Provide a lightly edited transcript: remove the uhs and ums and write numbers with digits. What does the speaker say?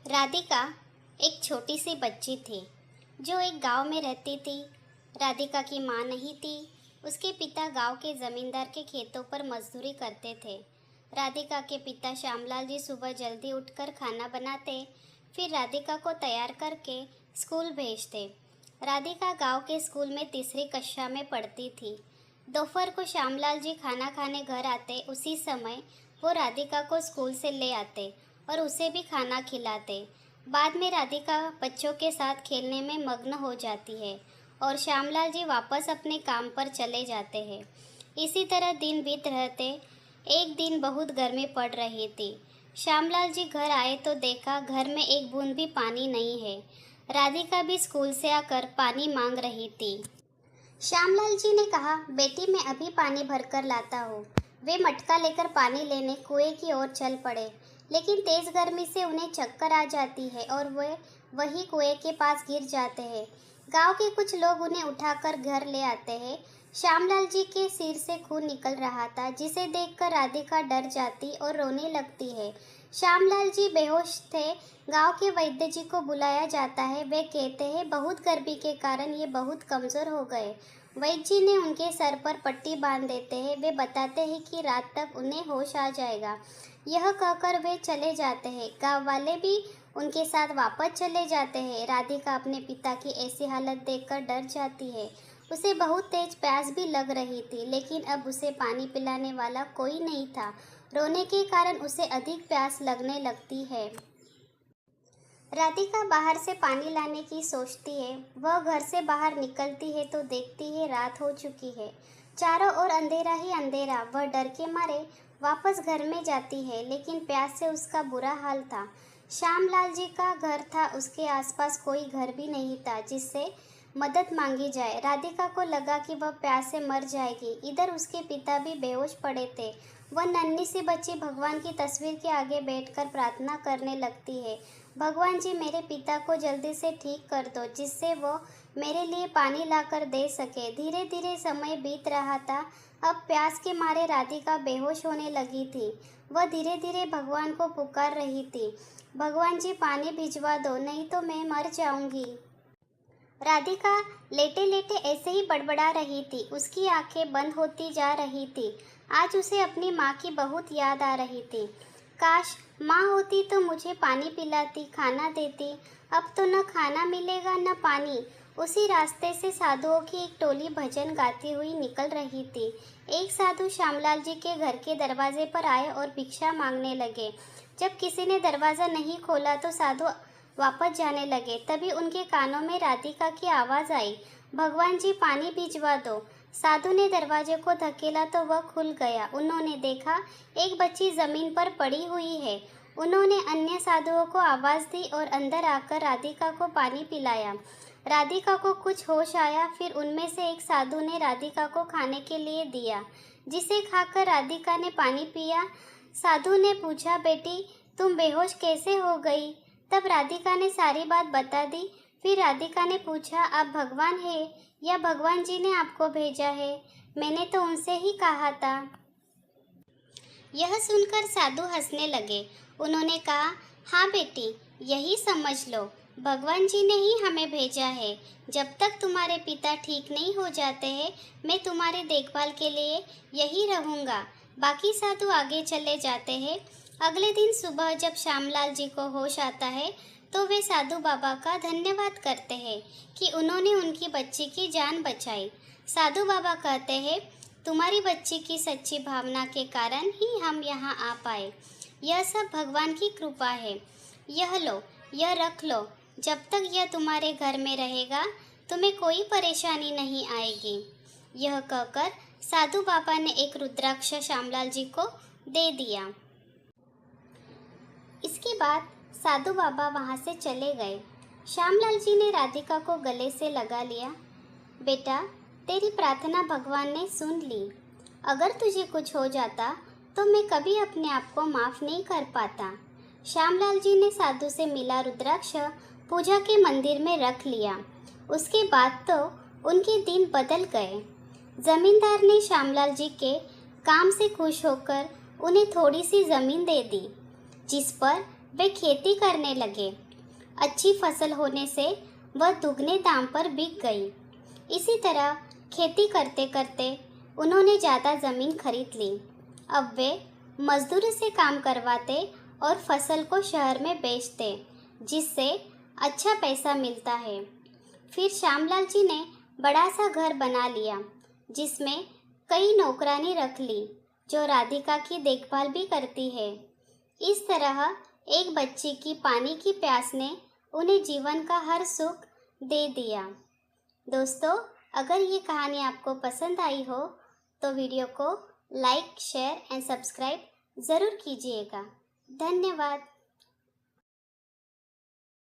राधिका एक छोटी सी बच्ची थी जो एक गांव में रहती थी। राधिका की माँ नहीं थी। उसके पिता गांव के जमींदार के खेतों पर मजदूरी करते थे। राधिका के पिता श्यामलाल जी सुबह जल्दी उठकर खाना बनाते, फिर राधिका को तैयार करके स्कूल भेजते। राधिका गांव के स्कूल में तीसरी कक्षा में पढ़ती थी। दोपहर को श्यामलाल जी खाना खाने घर आते, उसी समय वो राधिका को स्कूल से ले आते और उसे भी खाना खिलाते। बाद में राधिका बच्चों के साथ खेलने में मग्न हो जाती है और श्यामलाल जी वापस अपने काम पर चले जाते हैं। इसी तरह दिन बीत रहते। एक दिन बहुत गर्मी पड़ रही थी। श्यामलाल जी घर आए तो देखा घर में एक बूंद भी पानी नहीं है। राधिका भी स्कूल से आकर पानी मांग रही थी। श्यामलाल जी ने कहा, बेटी मैं अभी पानी भरकर लाता हूँ। वे मटका लेकर पानी लेने कुएं की ओर चल पड़े, लेकिन तेज गर्मी से उन्हें चक्कर आ जाती है और वे वही कुएं के पास गिर जाते हैं। गांव के कुछ लोग उन्हें उठाकर घर ले आते हैं। श्यामलाल जी के सिर से खून निकल रहा था, जिसे देखकर राधिका डर जाती और रोने लगती है। श्यामलाल जी बेहोश थे। गांव के वैद्य जी को बुलाया जाता है। वे कहते हैं बहुत गर्मी के कारण ये बहुत कमज़ोर हो गए। वैद्य जी ने उनके सर पर पट्टी बांध देते हैं। वे बताते हैं कि रात तक उन्हें होश आ जाएगा। यह कहकर वे चले जाते हैं। गांव वाले भी उनके साथ वापस चले जाते हैं। राधिका अपने पिता की ऐसी हालत देखकर डर जाती है। उसे बहुत तेज प्यास भी लग रही थी, लेकिन अब उसे पानी पिलाने वाला कोई नहीं था। रोने के कारण उसे अधिक प्यास लगने लगती है। राधिका बाहर से पानी लाने की सोचती है। वह घर से बाहर निकलती है तो देखती है रात हो चुकी है। चारों ओर अंधेरा ही अंधेरा। वह डर के मारे वापस घर में जाती है, लेकिन प्यास से उसका बुरा हाल था। श्यामलाल जी का घर था, उसके आसपास कोई घर भी नहीं था जिससे मदद मांगी जाए। राधिका को लगा कि वह प्यास से मर जाएगी। इधर उसके पिता भी बेहोश पड़े थे। वह नन्ही सी बच्ची भगवान की तस्वीर के आगे बैठकर प्रार्थना करने लगती है, भगवान जी मेरे पिता को जल्दी से ठीक कर दो, जिससे वो मेरे लिए पानी लाकर दे सके। धीरे धीरे समय बीत रहा था। अब प्यास के मारे राधिका बेहोश होने लगी थी। वह धीरे धीरे भगवान को पुकार रही थी, भगवान जी पानी भिजवा दो, नहीं तो मैं मर जाऊंगी। राधिका लेटे लेटे ऐसे ही बड़बड़ा रही थी। उसकी आंखें बंद होती जा रही थी। आज उसे अपनी माँ की बहुत याद आ रही थी। काश माँ होती तो मुझे पानी पिलाती, खाना देती। अब तो न खाना मिलेगा न पानी। उसी रास्ते से साधुओं की एक टोली भजन गाती हुई निकल रही थी। एक साधु श्यामलाल जी के घर के दरवाजे पर आए और भिक्षा मांगने लगे। जब किसी ने दरवाज़ा नहीं खोला तो साधु वापस जाने लगे। तभी उनके कानों में राधिका की आवाज़ आई, भगवान जी पानी भिजवा दो। साधु ने दरवाजे को धकेला तो वह खुल गया। उन्होंने देखा एक बच्ची जमीन पर पड़ी हुई है। उन्होंने अन्य साधुओं को आवाज़ दी और अंदर आकर राधिका को पानी पिलाया। राधिका को कुछ होश आया। फिर उनमें से एक साधु ने राधिका को खाने के लिए दिया, जिसे खाकर राधिका ने पानी पिया। साधु ने पूछा, बेटी तुम बेहोश कैसे हो गई? तब राधिका ने सारी बात बता दी। फिर राधिका ने पूछा, आप भगवान हैं या भगवान जी ने आपको भेजा है? मैंने तो उनसे ही कहा था। यह सुनकर साधु हंसने लगे। उन्होंने कहा, हाँ बेटी, यही समझ लो, भगवान जी ने ही हमें भेजा है। जब तक तुम्हारे पिता ठीक नहीं हो जाते हैं, मैं तुम्हारी देखभाल के लिए यही रहूँगा। बाकी साधु आगे चले जाते हैं। अगले दिन सुबह जब श्यामलाल जी को होश आता है तो वे साधु बाबा का धन्यवाद करते हैं कि उन्होंने उनकी बच्ची की जान बचाई। साधु बाबा कहते हैं, तुम्हारी बच्ची की सच्ची भावना के कारण ही हम यहाँ आ पाए। यह सब भगवान की कृपा है। यह लो, यह रख लो। जब तक यह तुम्हारे घर में रहेगा तुम्हें कोई परेशानी नहीं आएगी। यह कहकर साधु बाबा ने एक रुद्राक्ष श्यामलाल जी को दे दिया। इसके बाद साधु बाबा वहाँ से चले गए। श्यामलाल जी ने राधिका को गले से लगा लिया। बेटा, तेरी प्रार्थना भगवान ने सुन ली। अगर तुझे कुछ हो जाता तो मैं कभी अपने आप को माफ़ नहीं कर पाता। श्यामलाल जी ने साधु से मिला रुद्राक्ष पूजा के मंदिर में रख लिया। उसके बाद तो उनके दिन बदल गए। जमींदार ने श्यामलाल जी के काम से खुश होकर उन्हें थोड़ी सी ज़मीन दे दी, जिस पर वे खेती करने लगे। अच्छी फसल होने से वह दुगने दाम पर बिक गई। इसी तरह खेती करते करते उन्होंने ज़्यादा ज़मीन खरीद ली। अब वे मजदूरों से काम करवाते और फसल को शहर में बेचते, जिससे अच्छा पैसा मिलता है। फिर श्यामलाल जी ने बड़ा सा घर बना लिया, जिसमें कई नौकरानी रख ली, जो राधिका की देखभाल भी करती है। इस तरह एक बच्ची की पानी की प्यास ने उन्हें जीवन का हर सुख दे दिया। दोस्तों, अगर ये कहानी आपको पसंद आई हो तो वीडियो को लाइक, शेयर एंड सब्सक्राइब ज़रूर कीजिएगा। धन्यवाद।